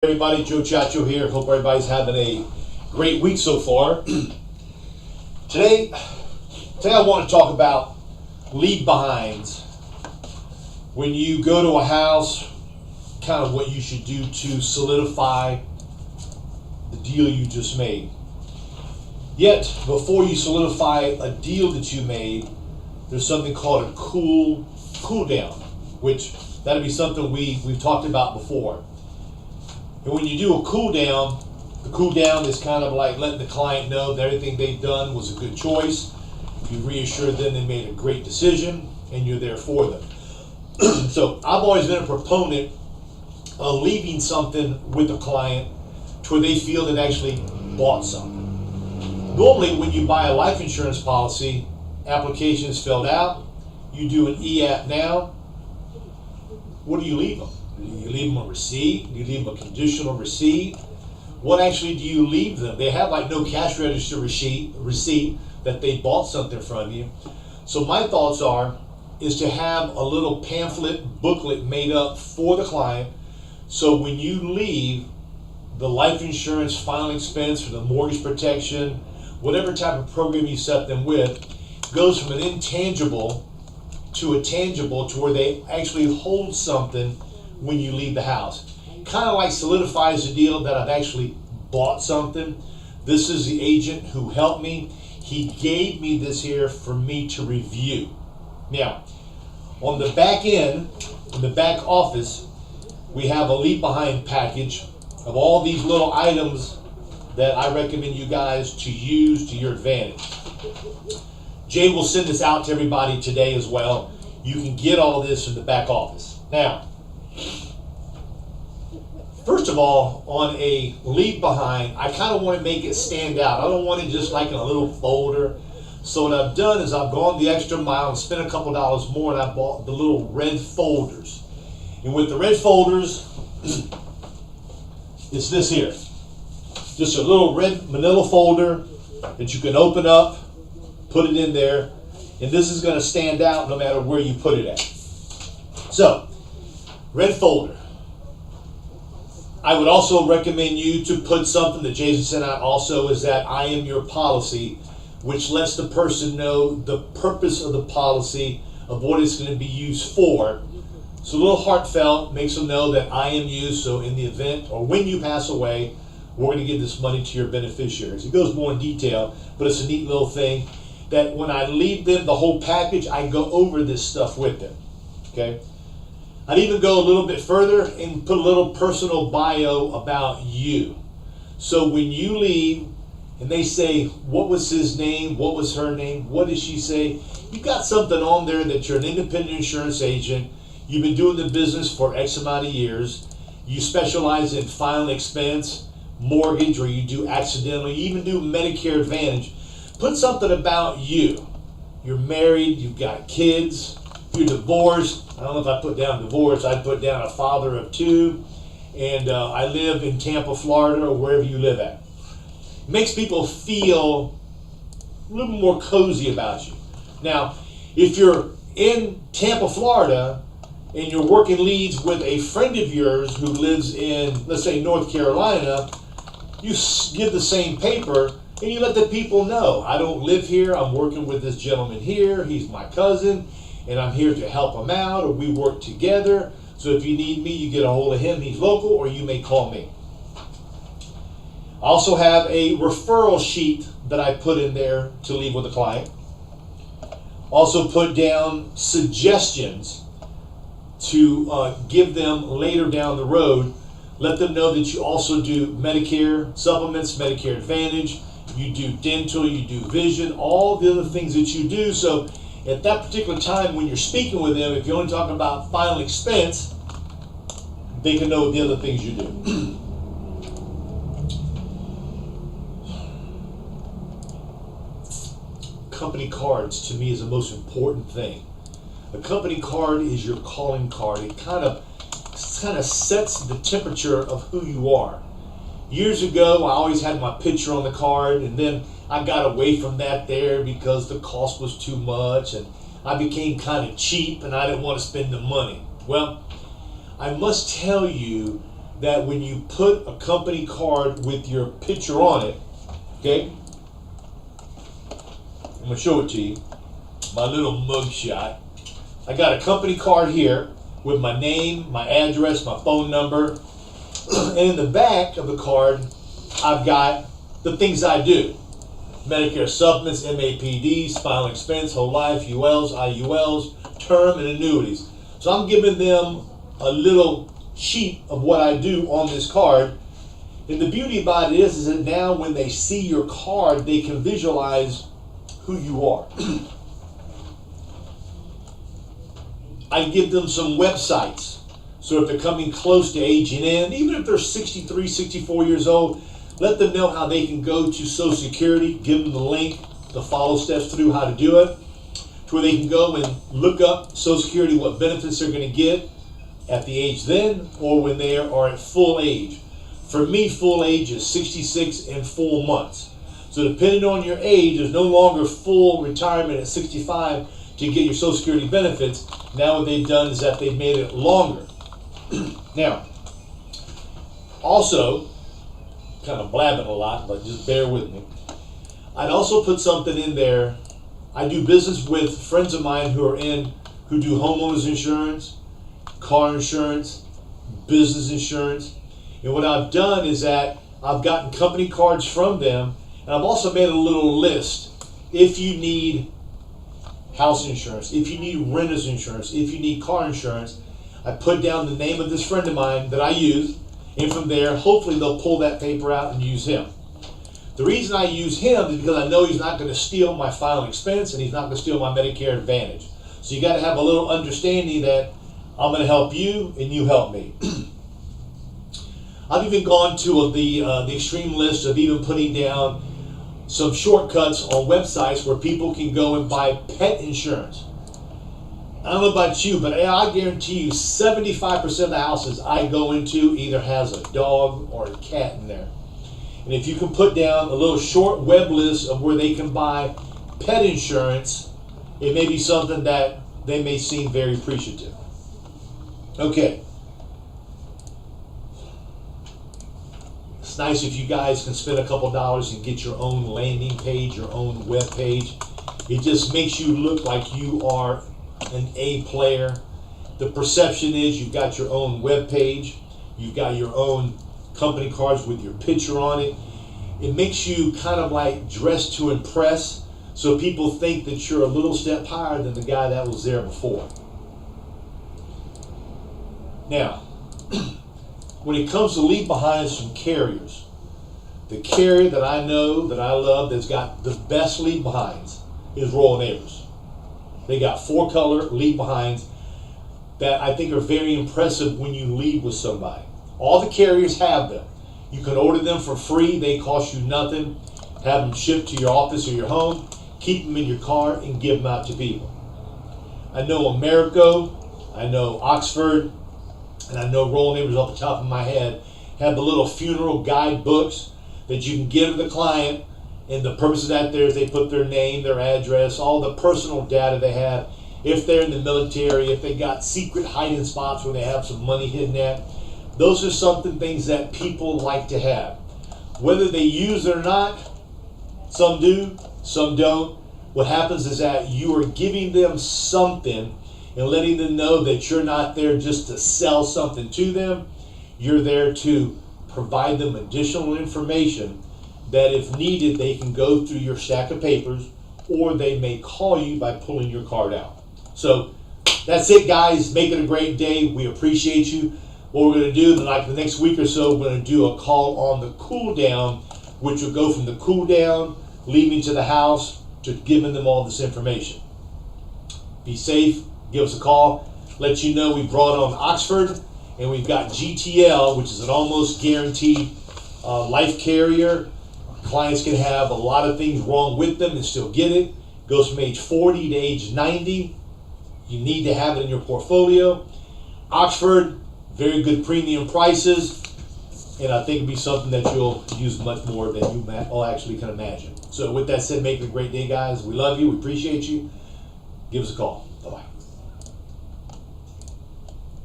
Everybody, Joe Ciaccio here. Hope everybody's having a great week so far. Today I want to talk about leave behinds. When you go to a house, kind of what you should do to solidify the deal you just made. Yet, before you solidify a deal that you made, there's something called a cool down, which that'll be something we've talked about before. And when you do a cool down, the cool down is kind of like letting the client know that everything they've done was a good choice. You reassure them they made a great decision and you're there for them. So I've always been a proponent of leaving something with the client to where they feel they actually bought something. Normally when you buy a life insurance policy, application is filled out, you do an e-app now, what do you leave them? Do you leave them a receipt? Do you leave them a conditional receipt? What actually do you leave them? They have like no cash register receipt that they bought something from you. So my thoughts is to have a little pamphlet booklet made up for the client. So when you leave, the life insurance final expense or the mortgage protection, whatever type of program you set them with, goes from an intangible to a tangible to where they actually hold something when you leave the house. Kind of like solidifies the deal that I've actually bought something. This is the agent who helped me. He gave me this here for me to review. Now, on the back end, in the back office, we have a leave behind package of all these little items that I recommend you guys to use to your advantage. Jay will send this out to everybody today as well. You can get all this in the back office. Now, first of all, on a leave behind, I kind of want to make it stand out. I don't want it just like in a little folder. So what I've done is I've gone the extra mile and spent a couple dollars more, and I bought the little red folders. And with the red folders, it's this here. Just a little red manila folder that you can open up, put it in there, and this is going to stand out no matter where you put it at. So, red folder. I would also recommend you to put something that Jason sent out also, is that I am your policy, which lets the person know the purpose of the policy, of what it's going to be used for. So a little heartfelt, makes them know that I am you, so in the event or when you pass away, we're going to give this money to your beneficiaries. It goes more in detail, but it's a neat little thing that when I leave them the whole package, I go over this stuff with them. Okay? I'd even go a little bit further and put a little personal bio about you. So when you leave and they say, what was his name? What was her name? What did she say? You've got something on there that you're an independent insurance agent. You've been doing the business for X amount of years. You specialize in final expense, mortgage, or you do accidental. You even do Medicare Advantage. Put something about you. You're married, you've got kids, you're divorced. I don't know if I put down divorce, I'd put down a father of two, and I live in Tampa, Florida, or wherever you live at. It makes people feel a little more cozy about you. Now, if you're in Tampa, Florida, and you're working leads with a friend of yours who lives in, let's say, North Carolina, you give the same paper, and you let the people know, I don't live here, I'm working with this gentleman here, he's my cousin, and I'm here to help him out, or we work together. So if you need me, you get a hold of him, he's local, or you may call me. I also have a referral sheet that I put in there to leave with the client. Also put down suggestions to give them later down the road. Let them know that you also do Medicare supplements, Medicare Advantage, you do dental, you do vision, all the other things that you do. So at that particular time when you're speaking with them, if you're only talking about final expense, they can know the other things you do. Company cards to me is the most important thing. A company card is your calling card. It kind of sets the temperature of who you are. Years ago, I always had my picture on the card, and then I got away from that there because the cost was too much, and I became kind of cheap, and I didn't want to spend the money. Well, I must tell you that when you put a company card with your picture on it, okay, I'm going to show it to you, my little mug shot. I got a company card here with my name, my address, my phone number, and in the back of the card, I've got the things I do. Medicare supplements, MAPDs, final expense, whole life, ULs, IULs, term, and annuities. So I'm giving them a little sheet of what I do on this card. And the beauty about it is that now when they see your card, they can visualize who you are. I give them some websites. So if they're coming close to aging in, even if they're 63, 64 years old, let them know how they can go to Social Security, give them the link, the follow steps through how to do it, to where they can go and look up Social Security, what benefits they're going to get at the age then or when they are at full age. For me, full age is 66 and 4 months. So depending on your age, there's no longer full retirement at 65 to get your Social Security benefits. Now what they've done is that they've made it longer. Now, also, kind of blabbing a lot, but just bear with me. I'd also put something in there. I do business with friends of mine who do homeowners insurance, car insurance, business insurance. And what I've done is that I've gotten company cards from them, and I've also made a little list. If you need house insurance, if you need renter's insurance, if you need car insurance, I put down the name of this friend of mine that I use, and from there, hopefully they'll pull that paper out and use him. The reason I use him is because I know he's not going to steal my final expense and he's not going to steal my Medicare Advantage. So you got to have a little understanding that I'm going to help you and you help me. I've even gone to the extreme list of even putting down some shortcuts on websites where people can go and buy pet insurance. I don't know about you, but I guarantee you 75% of the houses I go into either has a dog or a cat in there. And if you can put down a little short web list of where they can buy pet insurance, it may be something that they may seem very appreciative. Okay. It's nice if you guys can spend a couple dollars and get your own landing page, your own web page. It just makes you look like you are an A player. The perception is you've got your own web page, you've got your own company cards with your picture on it. It makes you kind of like dressed to impress, so people think that you're a little step higher than the guy that was there before. Now, when it comes to leave behinds from carriers, the carrier that I know, that I love, that's got the best leave behinds is Royal Neighbors. They got 4-color leave behinds that I think are very impressive when you leave with somebody. All the carriers have them. You can order them for free. They cost you nothing. Have them shipped to your office or your home. Keep them in your car and give them out to people. I know Americo, I know Oxford, and I know Royal Neighbors off the top of my head have the little funeral guide books that you can give to the client. And the purpose of that there is they put their name, their address, all the personal data they have. If they're in the military, if they got secret hiding spots where they have some money hidden at. Those are things that people like to have. Whether they use it or not, some do, some don't. What happens is that you are giving them something and letting them know that you're not there just to sell something to them. You're there to provide them additional information that if needed, they can go through your stack of papers, or they may call you by pulling your card out. So that's it, guys. Make it a great day. We appreciate you. What we're going to do, like the next week or so, we're going to do a call on the cool down, which will go from the cool down, leaving to the house, to giving them all this information. Be safe. Give us a call. Let you know we brought on Oxford, and we've got GTL, which is an almost guaranteed life carrier. Clients can have a lot of things wrong with them and still get it. Goes from age 40 to age 90. You need to have it in your portfolio. Oxford, very good premium prices, and I think it'll be something that you'll use much more than you all actually can imagine. So with that said, make it a great day, guys. We love you. We appreciate you. Give us a call. Bye-bye.